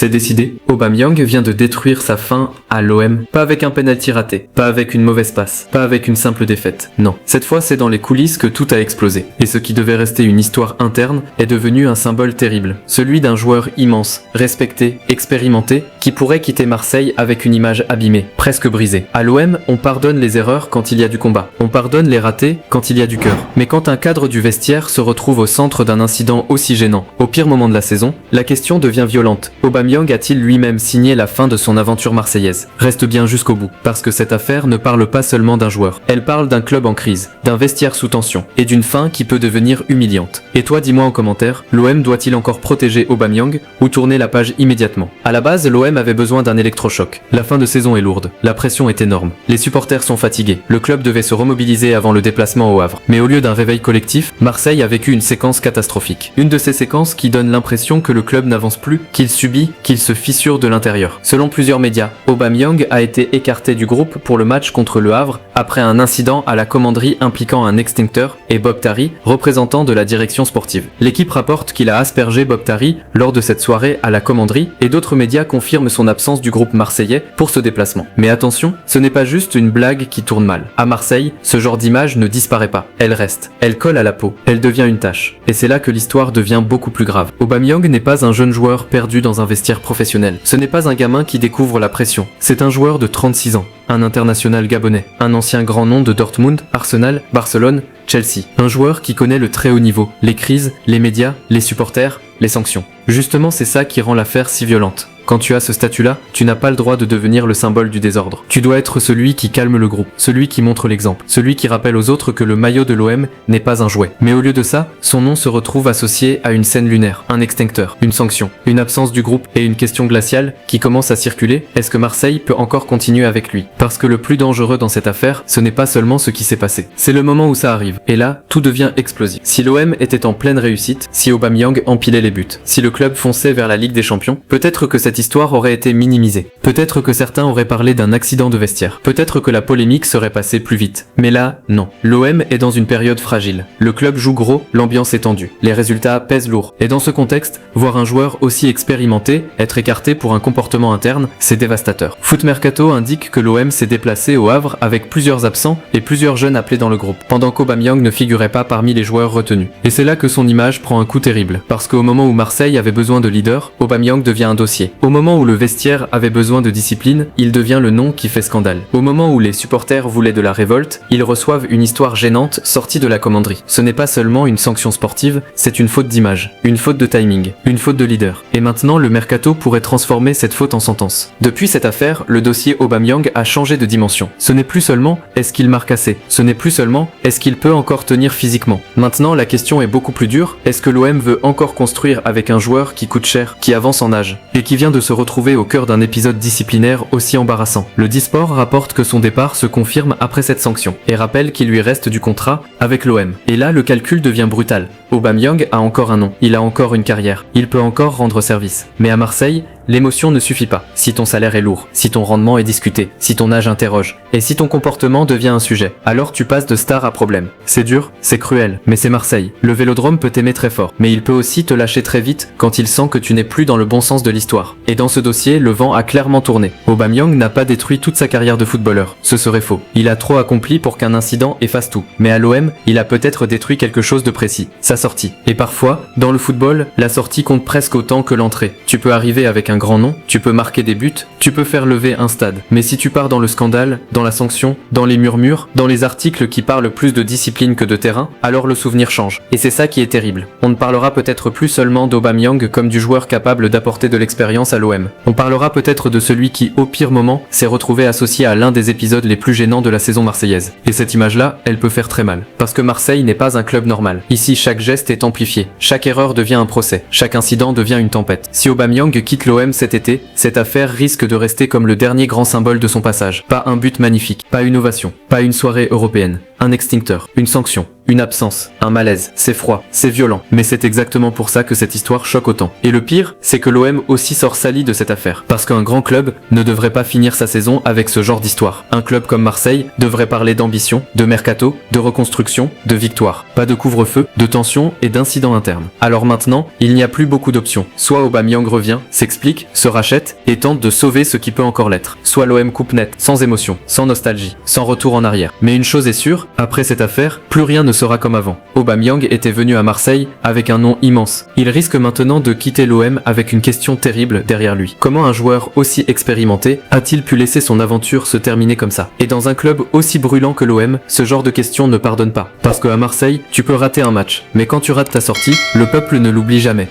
C'est décidé, Aubameyang vient de détruire sa fin à l'OM, pas avec un penalty raté, pas avec une mauvaise passe, pas avec une simple défaite. Non, cette fois c'est dans les coulisses que tout a explosé. Et ce qui devait rester une histoire interne est devenu un symbole terrible. Celui d'un joueur immense, respecté, expérimenté, qui pourrait quitter Marseille avec une image abîmée, presque brisée. À l'OM, on pardonne les erreurs quand il y a du combat. On pardonne les ratés quand il y a du cœur. Mais quand un cadre du vestiaire se retrouve au centre d'un incident aussi gênant, au pire moment de la saison, la question devient violente. Aubameyang a-t-il lui-même signé la fin de son aventure marseillaise? Reste bien jusqu'au bout, parce que cette affaire ne parle pas seulement d'un joueur. Elle parle d'un club en crise, d'un vestiaire sous tension, et d'une fin qui peut devenir humiliante. Et toi, dis-moi en commentaire, l'OM doit-il encore protéger Aubameyang ou tourner la page immédiatement? À la base, l'OM avait besoin d'un électrochoc. La fin de saison est lourde, la pression est énorme. Les supporters sont fatigués. Le club devait se remobiliser avant le déplacement au Havre. Mais au lieu d'un réveil collectif, Marseille a vécu une séquence catastrophique. Une de ces séquences qui donne l'impression que le club n'avance plus, qu'il subit, qu'il se fissure de l'intérieur. Selon plusieurs médias, Aubameyang a été écarté du groupe pour le match contre le Havre après un incident à la commanderie impliquant un extincteur et Bob Tari, représentant de la direction sportive. L'équipe rapporte qu'il a aspergé Bob Tari lors de cette soirée à la commanderie et d'autres médias confirment son absence du groupe marseillais pour ce déplacement. Mais attention, ce n'est pas juste une blague qui tourne mal. À Marseille, ce genre d'image ne disparaît pas. Elle reste. Elle colle à la peau. Elle devient une tache. Et c'est là que l'histoire devient beaucoup plus grave. Aubameyang n'est pas un jeune joueur perdu dans un vestiaire professionnel. Ce n'est pas un gamin qui découvre la pression. C'est un joueur de 36 ans. Un international gabonais, un ancien grand nom de Dortmund, Arsenal, Barcelone, Chelsea. Un joueur qui connaît le très haut niveau, les crises, les médias, les supporters, les sanctions. Justement, c'est ça qui rend l'affaire si violente. Quand tu as ce statut-là, tu n'as pas le droit de devenir le symbole du désordre. Tu dois être celui qui calme le groupe, celui qui montre l'exemple, celui qui rappelle aux autres que le maillot de l'OM n'est pas un jouet. Mais au lieu de ça, son nom se retrouve associé à une scène lunaire, un extincteur, une sanction, une absence du groupe et une question glaciale qui commence à circuler. Est-ce que Marseille peut encore continuer avec lui? Parce que le plus dangereux dans cette affaire, ce n'est pas seulement ce qui s'est passé. C'est le moment où ça arrive. Et là, tout devient explosif. Si l'OM était en pleine réussite, si Aubameyang empilait les buts, si le club fonçait vers la Ligue des Champions, peut-être que cette histoire aurait été minimisée. Peut-être que certains auraient parlé d'un accident de vestiaire. Peut-être que la polémique serait passée plus vite. Mais là, non. L'OM est dans une période fragile. Le club joue gros, l'ambiance est tendue. Les résultats pèsent lourd. Et dans ce contexte, voir un joueur aussi expérimenté être écarté pour un comportement interne, c'est dévastateur. Foot Mercato indique que l'OM s'est déplacé au Havre avec plusieurs absents et plusieurs jeunes appelés dans le groupe, pendant qu'Aubameyang ne figurait pas parmi les joueurs retenus. Et c'est là que son image prend un coup terrible. Parce qu'au moment où Marseille avait besoin de leader, Aubameyang devient un dossier. Au moment où le vestiaire avait besoin de discipline, il devient le nom qui fait scandale. Au moment où les supporters voulaient de la révolte, ils reçoivent une histoire gênante sortie de la commanderie. Ce n'est pas seulement une sanction sportive, c'est une faute d'image, une faute de timing, une faute de leader. Et maintenant, le mercato pourrait transformer cette faute en sentence. Depuis cette affaire, le dossier Aubameyang a changé de dimension. Ce n'est plus seulement est-ce qu'il marque assez, ce n'est plus seulement est-ce qu'il peut encore tenir physiquement. Maintenant, la question est beaucoup plus dure, est-ce que l'OM veut encore construire avec un joueur qui coûte cher, qui avance en âge, et qui vient de se retrouver au cœur d'un épisode disciplinaire aussi embarrassant. Le Disport rapporte que son départ se confirme après cette sanction, et rappelle qu'il lui reste du contrat avec l'OM. Et là, le calcul devient brutal. Aubameyang a encore un nom, il a encore une carrière, il peut encore rendre service. Mais à Marseille, l'émotion ne suffit pas. Si ton salaire est lourd, si ton rendement est discuté, si ton âge interroge, et si ton comportement devient un sujet, alors tu passes de star à problème. C'est dur, c'est cruel, mais c'est Marseille. Le Vélodrome peut t'aimer très fort, mais il peut aussi te lâcher très vite quand il sent que tu n'es plus dans le bon sens de l'histoire. Et dans ce dossier, le vent a clairement tourné. Aubameyang n'a pas détruit toute sa carrière de footballeur. Ce serait faux. Il a trop accompli pour qu'un incident efface tout. Mais à l'OM, il a peut-être détruit quelque chose de précis. Sa sortie. Et parfois, dans le football, la sortie compte presque autant que l'entrée. Tu peux arriver avec un grand nom, tu peux marquer des buts, tu peux faire lever un stade. Mais si tu pars dans le scandale, dans la sanction, dans les murmures, dans les articles qui parlent plus de discipline que de terrain, alors le souvenir change. Et c'est ça qui est terrible. On ne parlera peut-être plus seulement d'Aubameyang comme du joueur capable d'apporter de l'expérience à l'OM. On parlera peut-être de celui qui, au pire moment, s'est retrouvé associé à l'un des épisodes les plus gênants de la saison marseillaise. Et cette image-là, elle peut faire très mal. Parce que Marseille n'est pas un club normal. Ici, chaque geste est amplifié. Chaque erreur devient un procès. Chaque incident devient une tempête. Si Aubameyang quitte l'OM cet été, cette affaire risque de rester comme le dernier grand symbole de son passage. Pas un but magnifique, pas une ovation, pas une soirée européenne. un extincteur, une sanction, une absence, un malaise. C'est froid, c'est violent, mais c'est exactement pour ça que cette histoire choque autant. Et le pire, c'est que l'OM aussi sort sali de cette affaire. Parce qu'un grand club ne devrait pas finir sa saison avec ce genre d'histoire. Un club comme Marseille devrait parler d'ambition, de mercato, de reconstruction, de victoire. Pas de couvre-feu, de tension et d'incidents internes. Alors maintenant, il n'y a plus beaucoup d'options. Soit Aubameyang revient, s'explique, se rachète et tente de sauver ce qui peut encore l'être. Soit l'OM coupe net, sans émotion, sans nostalgie, sans retour en arrière. Mais une chose est sûre, après cette affaire, plus rien ne sera comme avant. Aubameyang était venu à Marseille avec un nom immense. Il risque maintenant de quitter l'OM avec une question terrible derrière lui. Comment un joueur aussi expérimenté a-t-il pu laisser son aventure se terminer comme ça? Et dans un club aussi brûlant que l'OM, ce genre de questions ne pardonne pas. Parce qu'à Marseille, tu peux rater un match, mais quand tu rates ta sortie, le peuple ne l'oublie jamais.